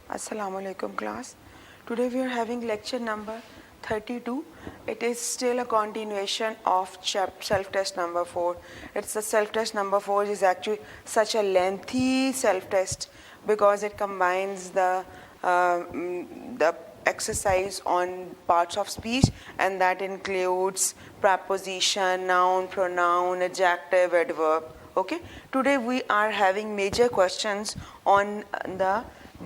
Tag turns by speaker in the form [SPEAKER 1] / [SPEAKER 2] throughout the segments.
[SPEAKER 1] Assalamu alaikum class. Today we are having lecture number 32. It is still a continuation of self-test number 4. It's the self-test number 4 is actually such a lengthy self-test because it combines the exercise on parts of speech, and that includes preposition, noun, pronoun, adjective, adverb. Okay, today we are having major questions on the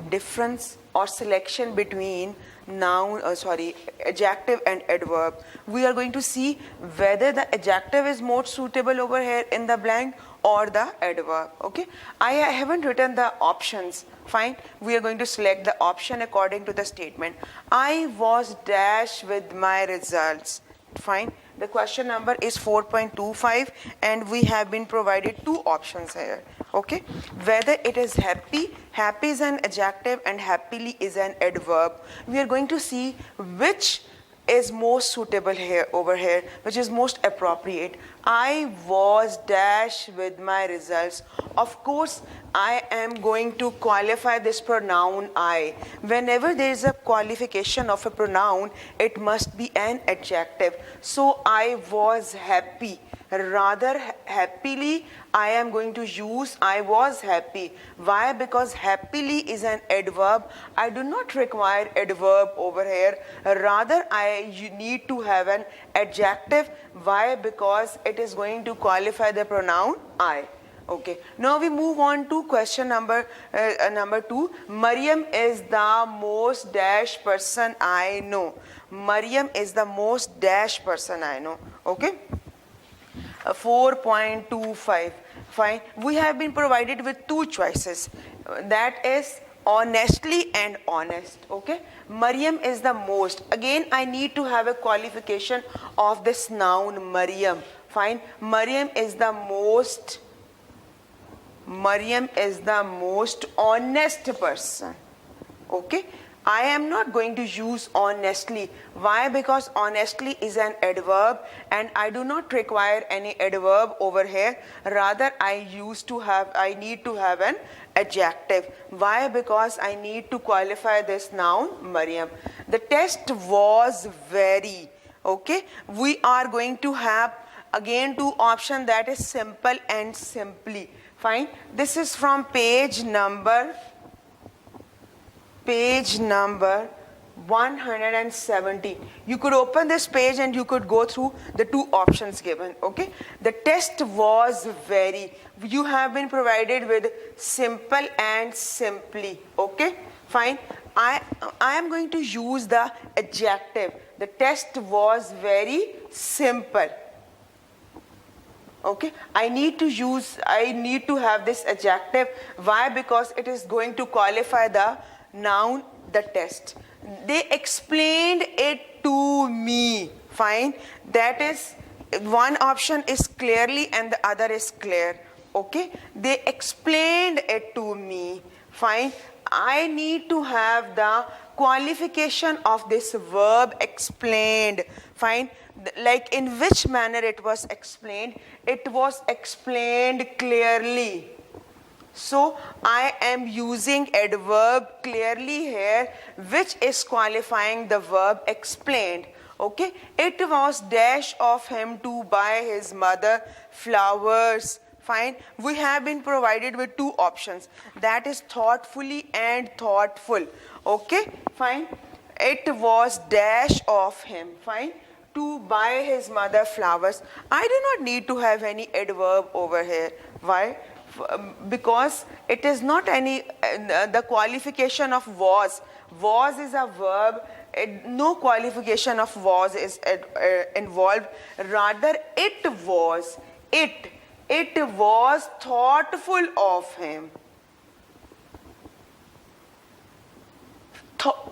[SPEAKER 1] difference or selection between adjective and adverb. We are going to see whether the adjective is more suitable over here in the blank or the adverb. Okay, I haven't written the options. Fine, we are going to select the option according to the statement. I was dash with my results. Fine, the question number is 4.25 and we have been provided two options here. Okay, whether it is happy, happy is an adjective and happily is an adverb. We are going to see which is most suitable here over here, which is most appropriate. I was dash with my results. Of course, I am going to qualify this pronoun I. Whenever there is a qualification of a pronoun, it must be an adjective. So I was happy. Rather happily, I am going to use I was happy. Why? Because happily is an adverb. I do not require adverb over here. Rather, I need to have an adjective. Why? Because it is going to qualify the pronoun I. Okay. Now we move on to question number 2. Mariam is the most dash person I know. Mariam is the most dash person I know. Okay. 4.25. Fine. We have been provided with two choices. That is honestly and honest. Okay. Mariam is the most. Again, I need to have a qualification of this noun Mariam. Fine. Mariam is the most honest person. Okay. I am not going to use honestly. Why? Because honestly is an adverb and I do not require any adverb over here. Rather, I need to have an adjective. Why? Because I need to qualify this noun Mariam. The test was very. Okay. We are going to have again two options, that is simple and simply. Fine. This is from page number 170. You could open this page and you could go through the two options given. Okay. The test was very. You have been provided with simple and simply. Okay. Fine. I am going to use the adjective. The test was very simple. Okay, I need to have this adjective. Why? Because it is going to qualify the noun, the test. They explained it to me. Fine. That is, one option is clearly and the other is clear. Okay. They explained it to me. Fine. I need to have the qualification of this verb explained. Fine. Like in which manner it was explained? It was explained clearly. So I am using adverb clearly here, which is qualifying the verb explained. Okay. It was dash of him to buy his mother flowers. Fine. We have been provided with two options. That is thoughtfully and thoughtful. Okay. Fine. It was dash of him. Fine. To buy his mother flowers. I do not need to have any adverb over here. Why? Because it is not any the qualification of was. Was is a verb. No qualification of was is involved. Rather, it was thoughtful of him.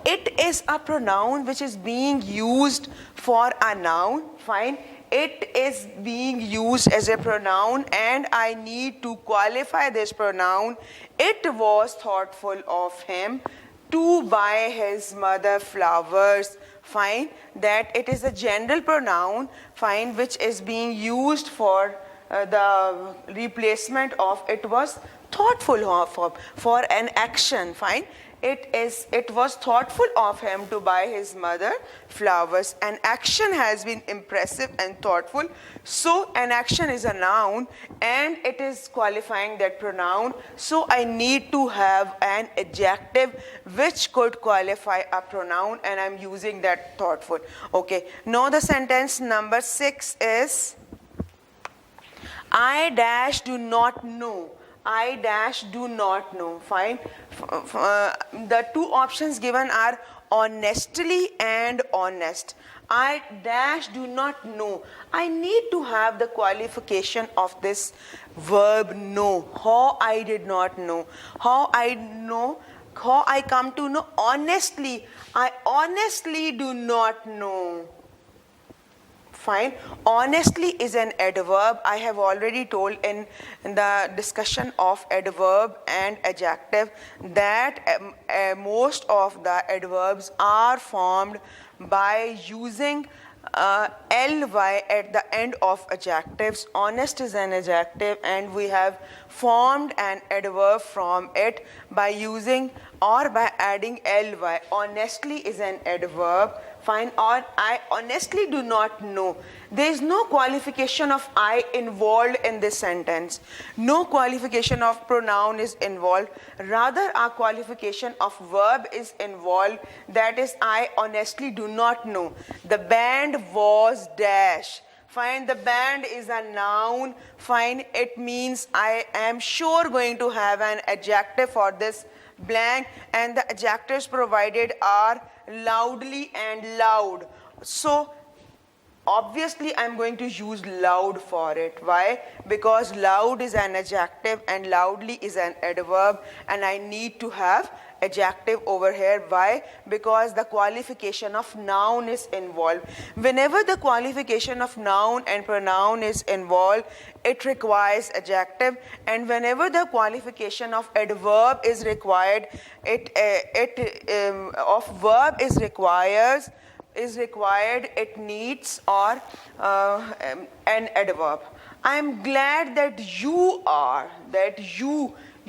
[SPEAKER 1] It is a pronoun which is being used for a noun. Fine. It is being used as a pronoun and I need to qualify this pronoun. It was thoughtful of him to buy his mother flowers. Fine. That it is a general pronoun. Fine. Which is being used for the replacement of it was thoughtful for an action. Fine. It was thoughtful of him to buy his mother flowers. An action has been impressive and thoughtful. So an action is a noun and it is qualifying that pronoun. So I need to have an adjective which could qualify a pronoun, and I'm using that thoughtful. Okay, now the sentence number 6 is I dash do not know. I dash do not know. Fine. The two options given are honestly and honest. I dash do not know. I need to have the qualification of this verb know. How I did not know. How I know. How I come to know. Honestly. I honestly do not know. Fine. Honestly is an adverb. I have already told in the discussion of adverb and adjective that most of the adverbs are formed by using ly at the end of adjectives. Honest is an adjective and we have formed an adverb from it by using or by adding ly. Honestly is an adverb. Fine. Or I honestly do not know. There is no qualification of I involved in this sentence. No qualification of pronoun is involved. Rather, a qualification of verb is involved. That is, I honestly do not know. The band was dash. Fine. The band is a noun. Fine. It means I am sure going to have an adjective for this blank, and the adjectives provided are loudly and loud. So obviously I'm going to use loud for it. Why? Because loud is an adjective and loudly is an adverb, and I need to have adjective over here. Why? Because the qualification of noun is involved. Whenever the qualification of noun and pronoun is involved, it requires adjective, and whenever the qualification of adverb is required, of verb is required, it needs or an adverb. I am glad that you are,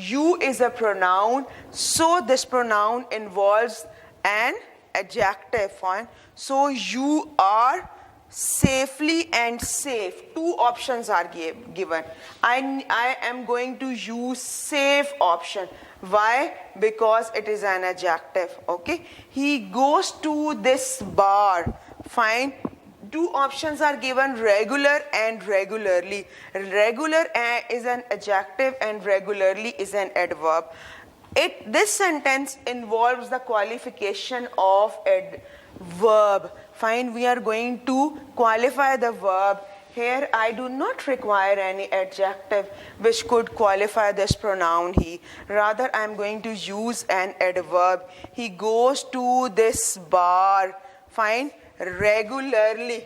[SPEAKER 1] you is a pronoun, so this pronoun involves an adjective. Fine. So you are safely and safe. Two options are given. I am going to use safe option. Why? Because it is an adjective. Okay. He goes to this bar. Fine. Two options are given, regular and regularly. Regular is an adjective and regularly is an adverb. This sentence involves the qualification of verb. Fine, we are going to qualify the verb. Here I do not require any adjective which could qualify this pronoun he. Rather I am going to use an adverb. He goes to this bar. Fine. Regularly.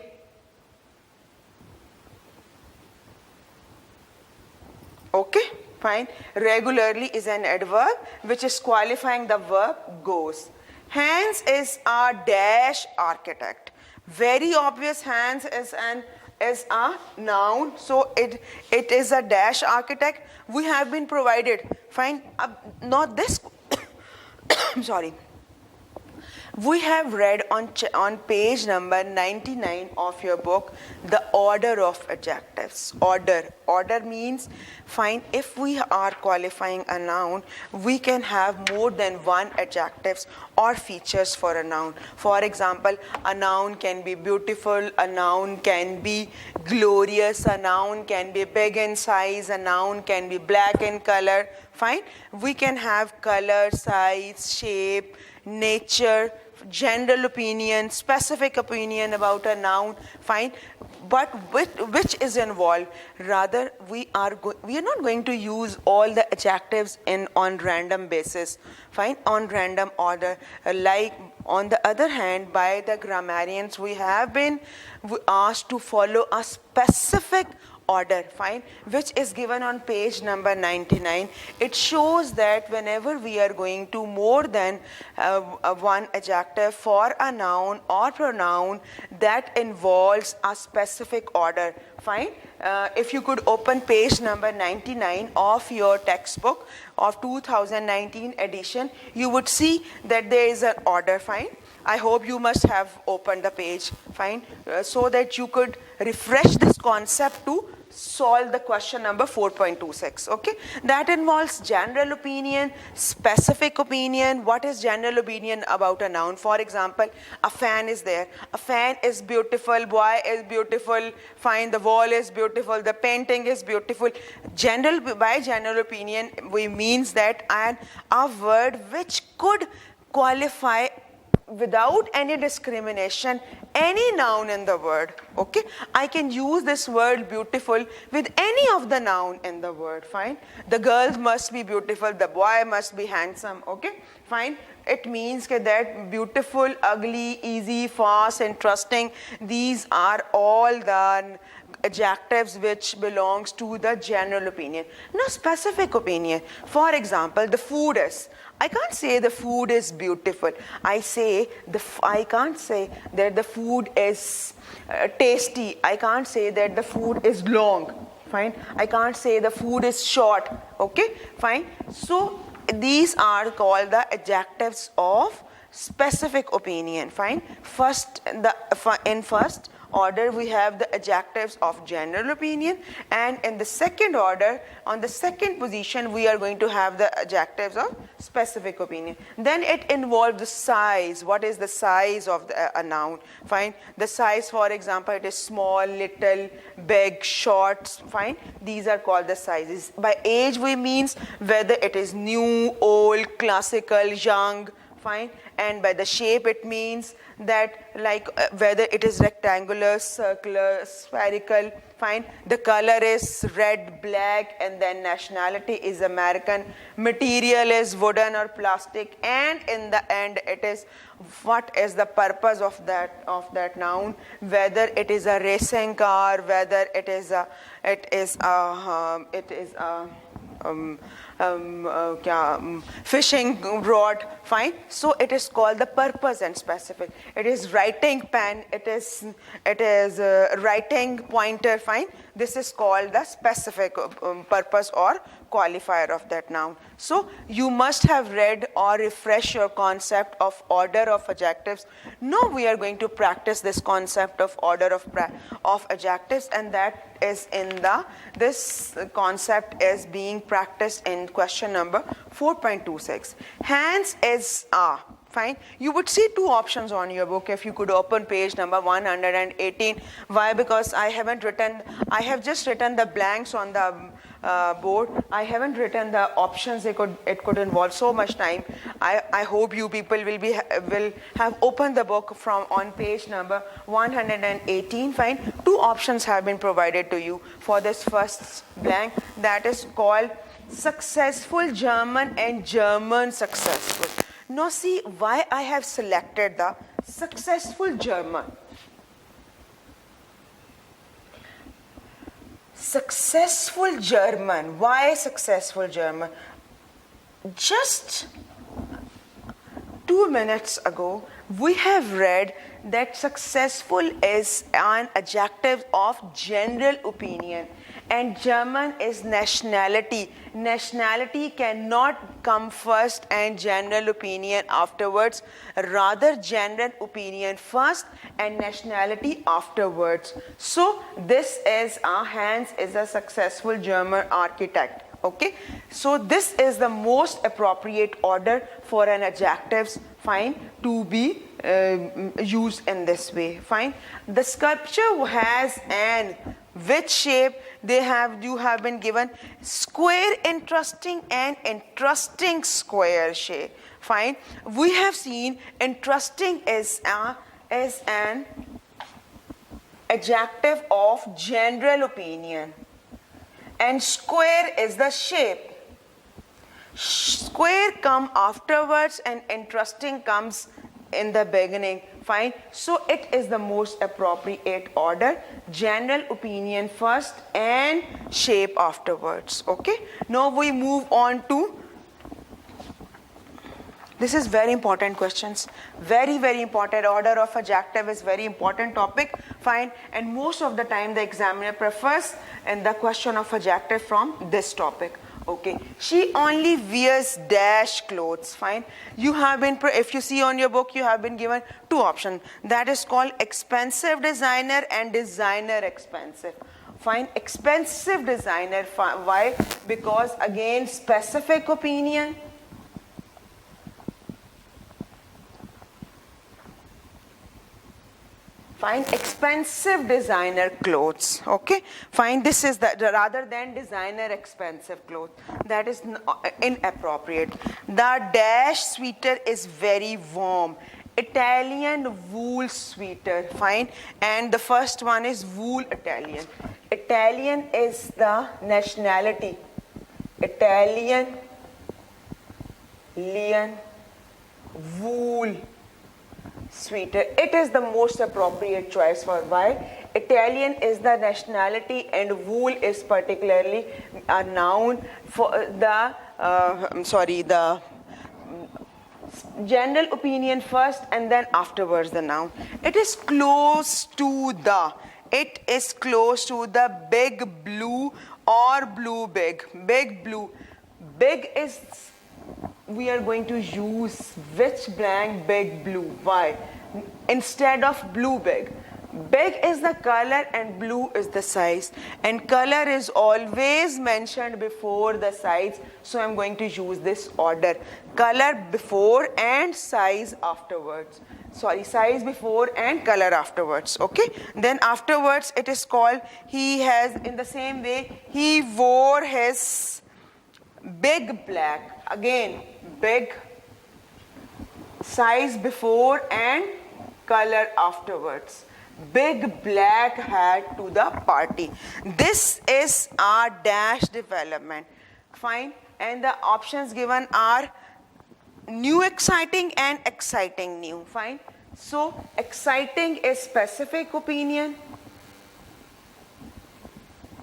[SPEAKER 1] Okay, fine. Regularly is an adverb which is qualifying the verb goes. Hans is a dash architect. Very obvious. Hans is a noun, so it is a dash architect. We have been provided. Fine. Not this. I'm sorry. We have read on page number 99 of your book the order of adjectives. Order means, fine, if we are qualifying a noun, we can have more than one adjectives or features for a noun. For example, a noun can be beautiful, a noun can be glorious, a noun can be big in size, a noun can be black in color. Fine. We can have color, size, shape, nature, general opinion, specific opinion about a noun. Fine. But which is involved? Rather, we are not going to use all the adjectives on random basis. Fine. On random order. Like on the other hand, by the grammarians, we have been asked to follow a specific order, fine, which is given on page number 99. It shows that whenever we are going to more than one adjective for a noun or pronoun, that involves a specific order. Fine. if you could open page number 99 of your textbook of 2019 edition, you would see that there is an order, fine. I hope you must have opened the page, fine, so that you could refresh this concept to solve the question number 4.26, okay? That involves general opinion, specific opinion. What is general opinion about a noun? For example, a fan is there. A fan is beautiful, boy is beautiful, fine, the wall is beautiful, the painting is beautiful. By general opinion, we means that a word which could qualify without any discrimination any noun in the word, okay? I can use this word beautiful with any of the noun in the word, fine. The girl must be beautiful, the boy must be handsome, okay, fine. It means that beautiful, ugly, easy, fast, interesting, these are all the adjectives which belongs to the general opinion. Now specific opinion, for example, the food is, I can't say the food is beautiful. I can't say that the food is tasty. I can't say that the food is long, fine. I can't say the food is short, okay, fine. So these are called the adjectives of specific opinion, fine. In first order we have the adjectives of general opinion, and in the second order, on the second position, we are going to have the adjectives of specific opinion. Then it involves the size. What is the size of a noun? Fine. The size, for example, it is small, little, big, short, fine. These are called the sizes. By age we means whether it is new, old, classical, young, fine. And by the shape it means that whether it is rectangular, circular, spherical, fine. The color is red, black, and then nationality is American, material is wooden or plastic, and in the end it is what is the purpose of that noun, whether it is a racing car, whether it is a fishing rod, fine. So it is called the purpose and specific. It is writing pen, it is writing pointer, fine. This is called the specific purpose or qualifier of that noun. So you must have read or refresh your concept of order of adjectives. Now we are going to practice this concept of order of adjectives, and that is this concept is being practiced in question number 4.26. Hands is fine. You would see two options on your book if you could open page number 118. Why? Because I have just written the blanks on the board. I haven't written the options. It could involve so much time. I hope you people will have opened the book on page number 118. Fine. Two options have been provided to you for this first blank, that is called successful German and German successful. Now see why I have selected the successful German. Successful German. Why successful German? Just 2 minutes ago, we have read that successful is an adjective of general opinion, and German is nationality. Nationality cannot come first and general opinion afterwards. Rather, general opinion first and nationality afterwards. So this is Hans is a successful German architect. Okay, so this is the most appropriate order for an adjectives, fine, to be used in this way, fine. The sculpture has an which shape you have been given square, interesting, and interesting square shape, fine. We have seen interesting is an adjective of general opinion, and square is the shape. Square come afterwards and interesting comes in the beginning, fine. So it is the most appropriate order, general opinion first and shape afterwards. Okay, now we move on to This is very important questions. Very, very important. Order of adjective is very important topic. Fine. And most of the time the examiner prefers and the question of adjective from this topic. Okay. She only wears dash clothes. Fine. You have been, if you see on your book, you have been given two options. That is called expensive designer and designer expensive. Fine. Expensive designer. Why? Because again, specific opinion. Fine. Expensive designer clothes. Okay. Fine. This is the rather than designer expensive clothes. That is inappropriate. The dash sweater is very warm. Italian wool sweater. Fine. And the first one is wool Italian. Italian is the nationality. Italian wool sweater. It is the most appropriate choice for why? Italian is the nationality and wool is particularly a noun for the the general opinion first and then afterwards the noun. It is close to the. It is close to the big blue or blue big. Big blue. Big is, we are going to use which blank? Big blue. Why? Instead of blue big. Big is the color and blue is the size. And color is always mentioned before the size. So I'm going to use this order. Color before and size afterwards. Sorry, size before and color afterwards. Okay. Then afterwards it is called, he has, in the same way, he wore his big black. Again, big, size before and color afterwards. Big black hat to the party. This is our dash development. Fine. And the options given are new exciting and exciting new. Fine. So exciting is specific opinion.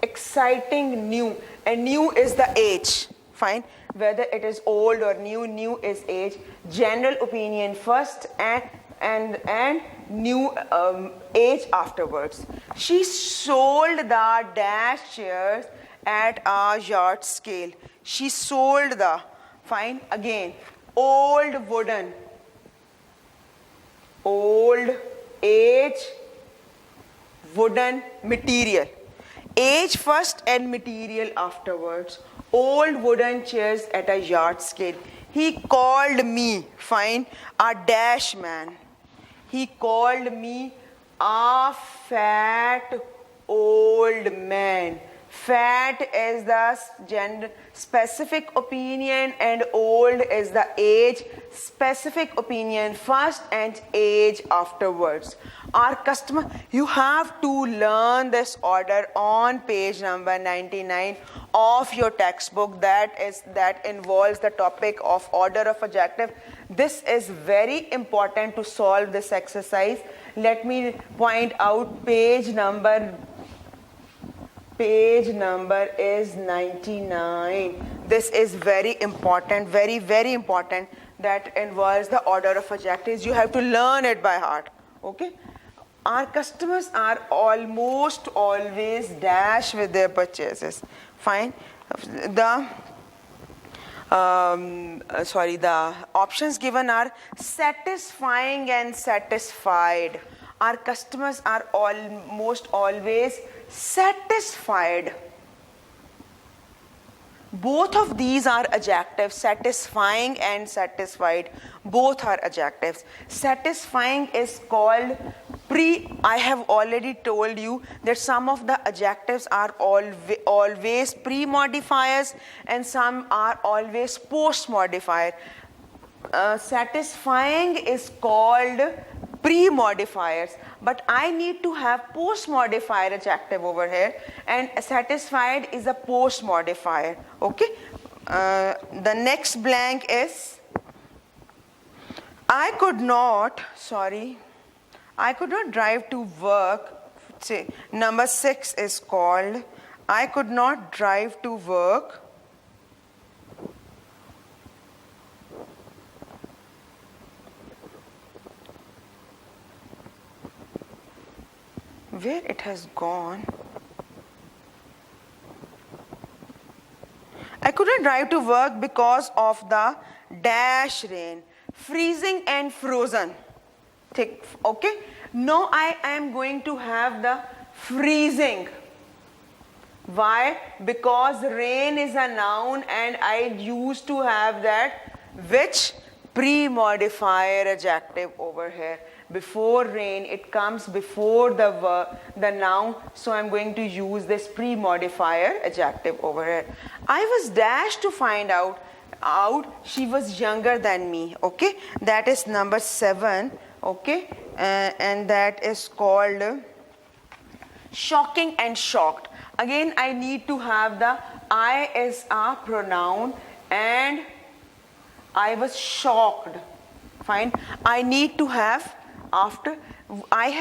[SPEAKER 1] Exciting new. And new is the age. Fine. Whether it is old or new, new is age. General opinion first and new age afterwards. She sold the dash chairs at a yard scale. She sold the, fine, again, old wooden, old age, wooden material. Age first and material afterwards. Old wooden chairs at a yard scale. He called me, fine, a dash man. He called me a fat old man. Fat is the gender specific opinion and old is the age. Specific opinion first and age afterwards. Our customer, you have to learn this order on page number 99 of your textbook that involves the topic of order of adjective. This is very important to solve this exercise. Let me point out page number is 99. This is very important, very, very important, that involves the order of adjectives. You have to learn it by heart. Okay? Our customers are almost always dash with their purchases. Fine. The options given are satisfying and satisfied. Our customers are almost always satisfied. Both of these are adjectives, satisfying and satisfied. Both are adjectives. Satisfying is called I have already told you that some of the adjectives are always pre-modifiers and some are always post-modifier. Satisfying is called pre-modifiers, but I need to have post-modifier adjective over here, and satisfied is a post-modifier. Okay. The next blank is I could not drive to work. Say, number 6 is called I could not drive to work where it has gone. I couldn't drive to work because of the dash rain, freezing and frozen. Okay, now I am going to have the freezing. Why? Because rain is a noun and I used to have that which pre-modifier adjective over here. Before rain, it comes before the noun, so I'm going to use this pre-modifier adjective over here. I was dashed to find out she was younger than me. Okay, that is number 7. Okay, and that is called shocking and shocked. Again, I need to have the I as a pronoun, and I was shocked. Fine. I need to have after. We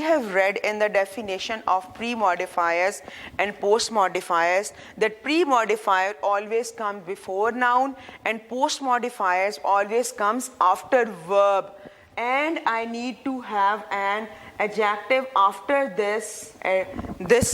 [SPEAKER 1] have read in the definition of pre-modifiers and post-modifiers that pre-modifier always comes before noun and post-modifiers always comes after verb. And I need to have an adjective after this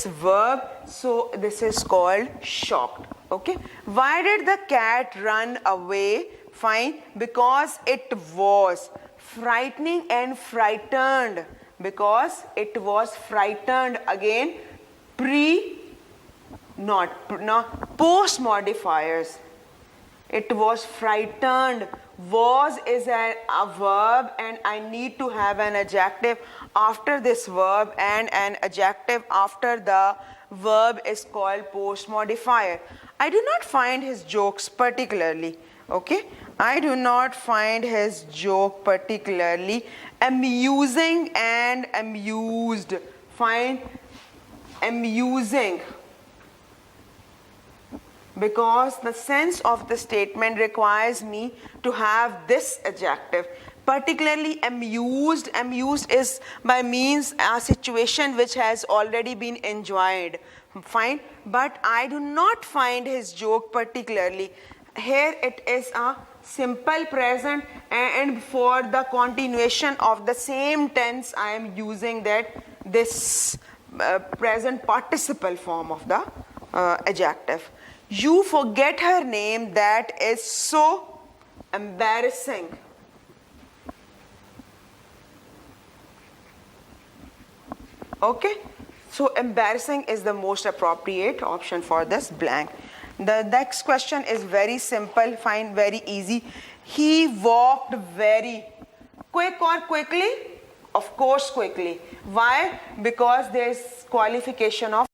[SPEAKER 1] verb, so this is called shocked. Okay, why did the cat run away? Fine, because it was frightening and frightened, because it was frightened. Again, post modifiers. It was frightened. Was is a verb, and I need to have an adjective after this verb, and an adjective after the verb is called post modifier. I do not find his jokes particularly. Okay, I do not find his joke particularly amusing and amused. Find amusing, because the sense of the statement requires me to have this adjective. Particularly amused. Amused is by means a situation which has already been enjoyed. Fine, but I do not find his joke particularly. Here it is a simple present, and for the continuation of the same tense I am using this present participle form of the adjective. You forget her name, that is so embarrassing. Okay, so embarrassing is the most appropriate option for this blank. The next question is very simple, fine, very easy. He walked very quick or quickly? Of course quickly. Why? Because there is qualification of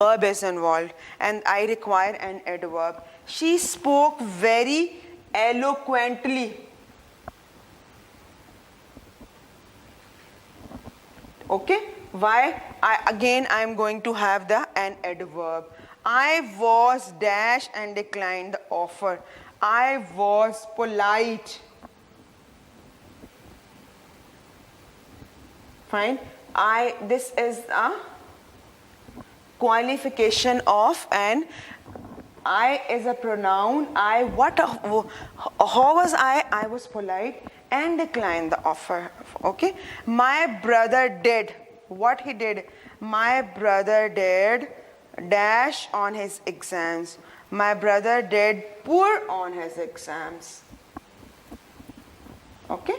[SPEAKER 1] verb is involved and I require an adverb. She spoke very eloquently. Okay, why? I am going to have an adverb. I was dash and declined the offer. I was polite. Fine. This is a qualification of an I is a pronoun. How was I? I was polite and declined the offer. Okay. My brother did. What he did? My brother did dash on his exams. My brother did poor on his exams. Okay.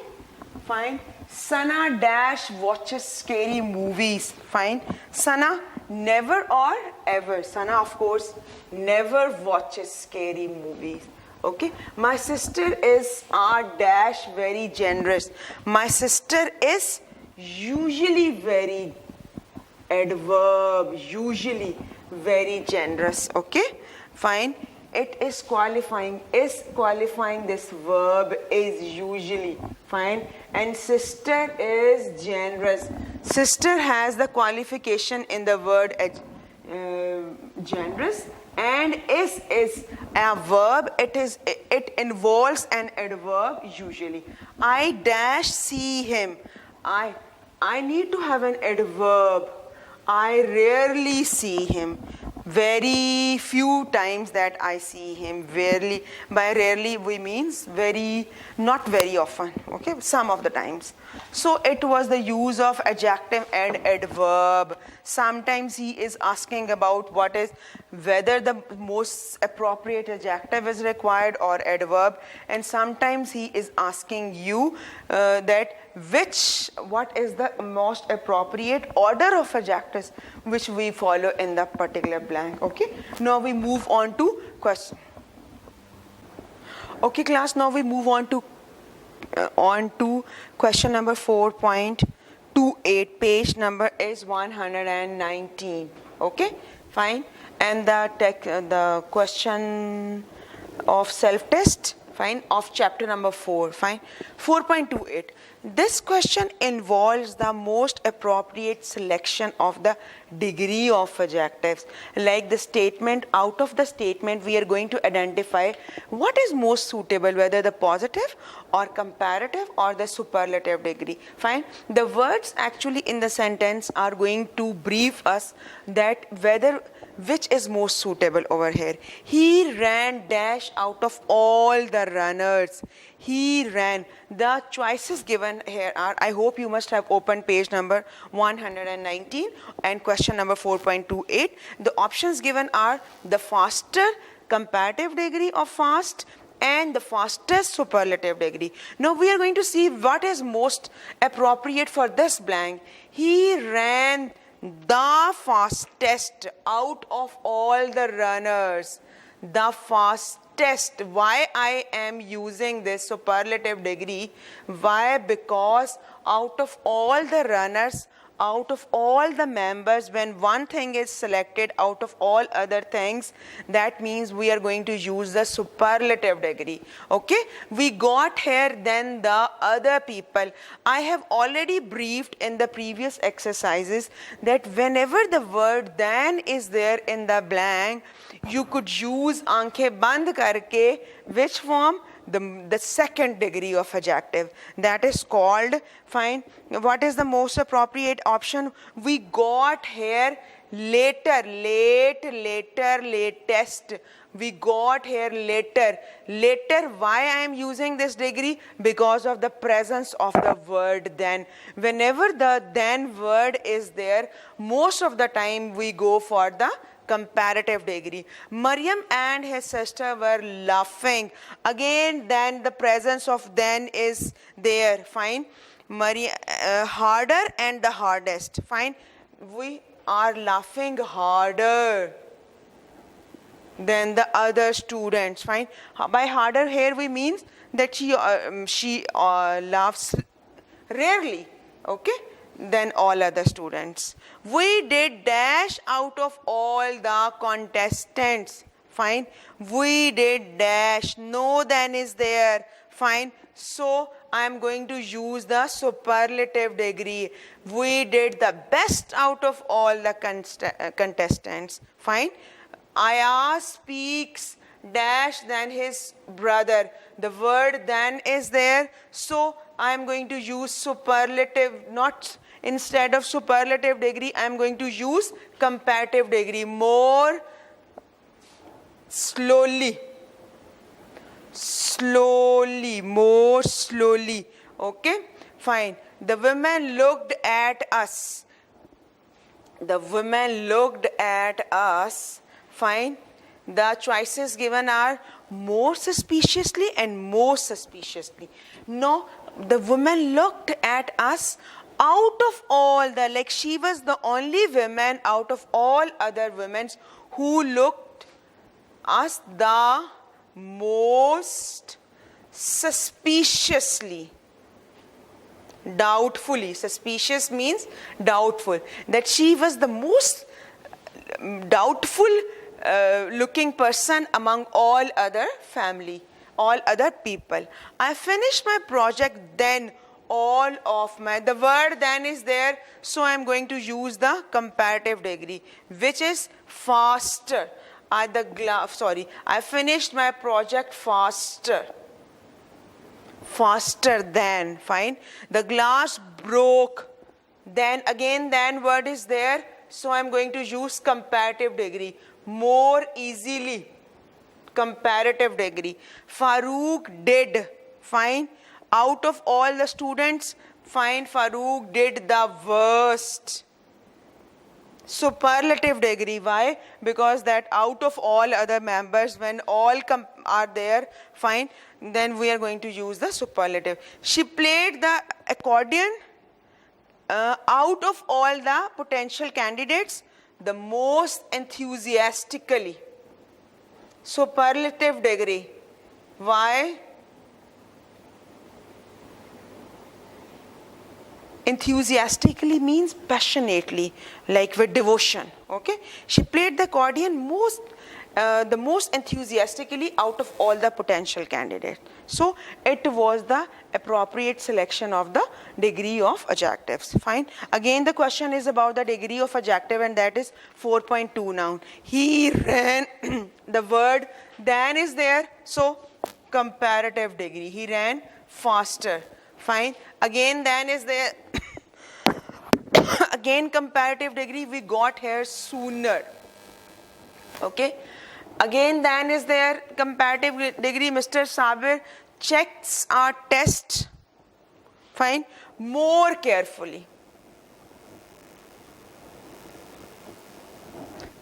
[SPEAKER 1] Fine. Sana dash watches scary movies. Fine. Sana never or ever. Sana, of course, never watches scary movies. Okay. My sister is dash very generous. My sister is usually very adverb, usually very generous. Okay. Fine. It is qualifying. Is qualifying this verb is usually. Fine. And sister is generous. Sister has the qualification in the word generous, and is a verb. It involves an adverb usually. I dash see him. I need to have an adverb. I rarely see him. Very few times that I see him. Rarely, by rarely we means very, not very often, okay, some of the times. So it was the use of adjective and adverb. Sometimes he is asking about whether the most appropriate adjective is required or adverb, and sometimes he is asking you that what is the most appropriate order of adjectives which we follow in the particular blank. Okay, now we move on to question. Okay class, now we move on to question number 4.28. Page number is 119. Okay, fine. And the question of self-test, fine, of chapter number 4, fine. 4.28. This question involves the most appropriate selection of the degree of adjectives. Like the statement, out of the statement we are going to identify what is most suitable, whether the positive or comparative or the superlative degree. Fine. The words actually in the sentence are going to brief us that which is most suitable over here. He ran dash out of all the runners. He ran. The choices given here are, I hope you must have opened page number 119 and question number 4.28. The options given are the faster, comparative degree of fast, and the fastest superlative degree. Now we are going to see what is most appropriate for this blank. He ran the fastest out of all the runners. The fastest. Why I am using this superlative degree? Why? Because out of all the runners, out of all the members, when one thing is selected out of all other things, that means we are going to use the superlative degree. Okay, we got here then the other people. I have already briefed in the previous exercises that whenever the word then is there in the blank, you could use aankhein band karke, which form? The second degree of adjective, that is called, fine, what is the most appropriate option? We got here later, latest. We got here later. Why I am using this degree? Because of the presence of the word then. Whenever the then word is there, most of the time we go for the comparative degree. Maryam and his sister were laughing. Again, then the presence of then is there. Fine. Harder and the hardest. Fine. We are laughing harder than the other students. Fine. By harder here we mean that she laughs rarely. Okay. Than all other students. We did dash out of all the contestants. Fine. We did dash. No then is there. Fine. So I am going to use the superlative degree. We did the best out of all the contestants. Fine. Ayaz speaks dash than his brother. The word then is there. So I am going to use superlative, not instead of superlative degree, I am going to use comparative degree. More slowly. More slowly. Okay, fine. The women looked at us. Fine. The choices given are more suspiciously and most suspiciously. No, the woman looked at us out of all the, like she was the only woman out of all other women who looked us the most suspiciously. Doubtfully. Suspicious means doubtful. That she was the most doubtful looking person among all other family, all other people. I finished my project then. All of my, the word then is there, so I am going to use the comparative degree, which is faster. I finished my project faster than. Fine. The glass broke. Then again, then word is there, so I am going to use comparative degree. more easily. Comparative degree. Farooq did. Fine. Out of all the students, fine, Farooq did the worst. Superlative degree. Why? Because that out of all other members, when all are there, fine, then we are going to use the superlative. She played the accordion. Out of all the potential candidates, the most enthusiastically. Superlative degree. Why? Enthusiastically means passionately, like with devotion. Okay, she played the accordion the most enthusiastically out of all the potential candidates. So it was the appropriate selection of the degree of adjectives. Fine. Again, the question is about the degree of adjective, and that is 4.2 noun. He ran. The word than is there, so comparative degree. He ran faster. Fine. Again, than is there. Again, comparative degree, we got here sooner. Okay. Again, than is there. Comparative degree, Mr. Sabir checks our test. Fine. More carefully.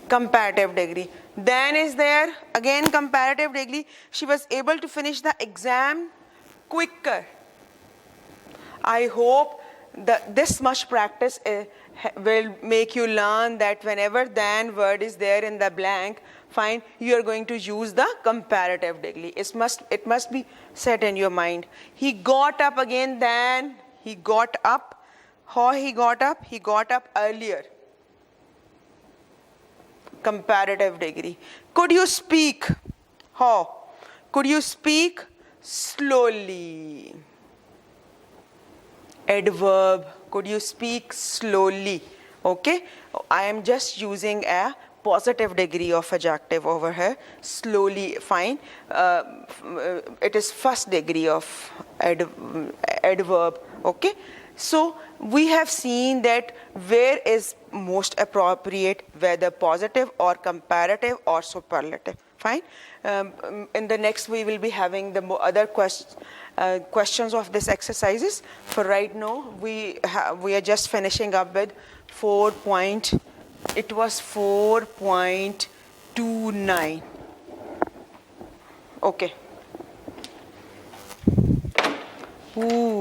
[SPEAKER 1] Comparative degree. Then is there. Again, comparative degree. She was able to finish the exam quicker. I hope that this much practice will make you learn that whenever than word is there in the blank, fine, you are going to use the comparative degree. It must be set in your mind. He got up. Again, then he got up. How he got up? He got up earlier. Comparative degree. Could you speak? How? Could you speak slowly? Adverb. Could you speak slowly? Okay. I am just using a positive degree of adjective over here. Slowly. Fine. It is first degree of adverb. Okay. So we have seen that where is most appropriate, whether positive or comparative or superlative. Fine. In the next we will be having the other questions of this exercises. For right now, we are just finishing up with 4.29. Okay. Ooh.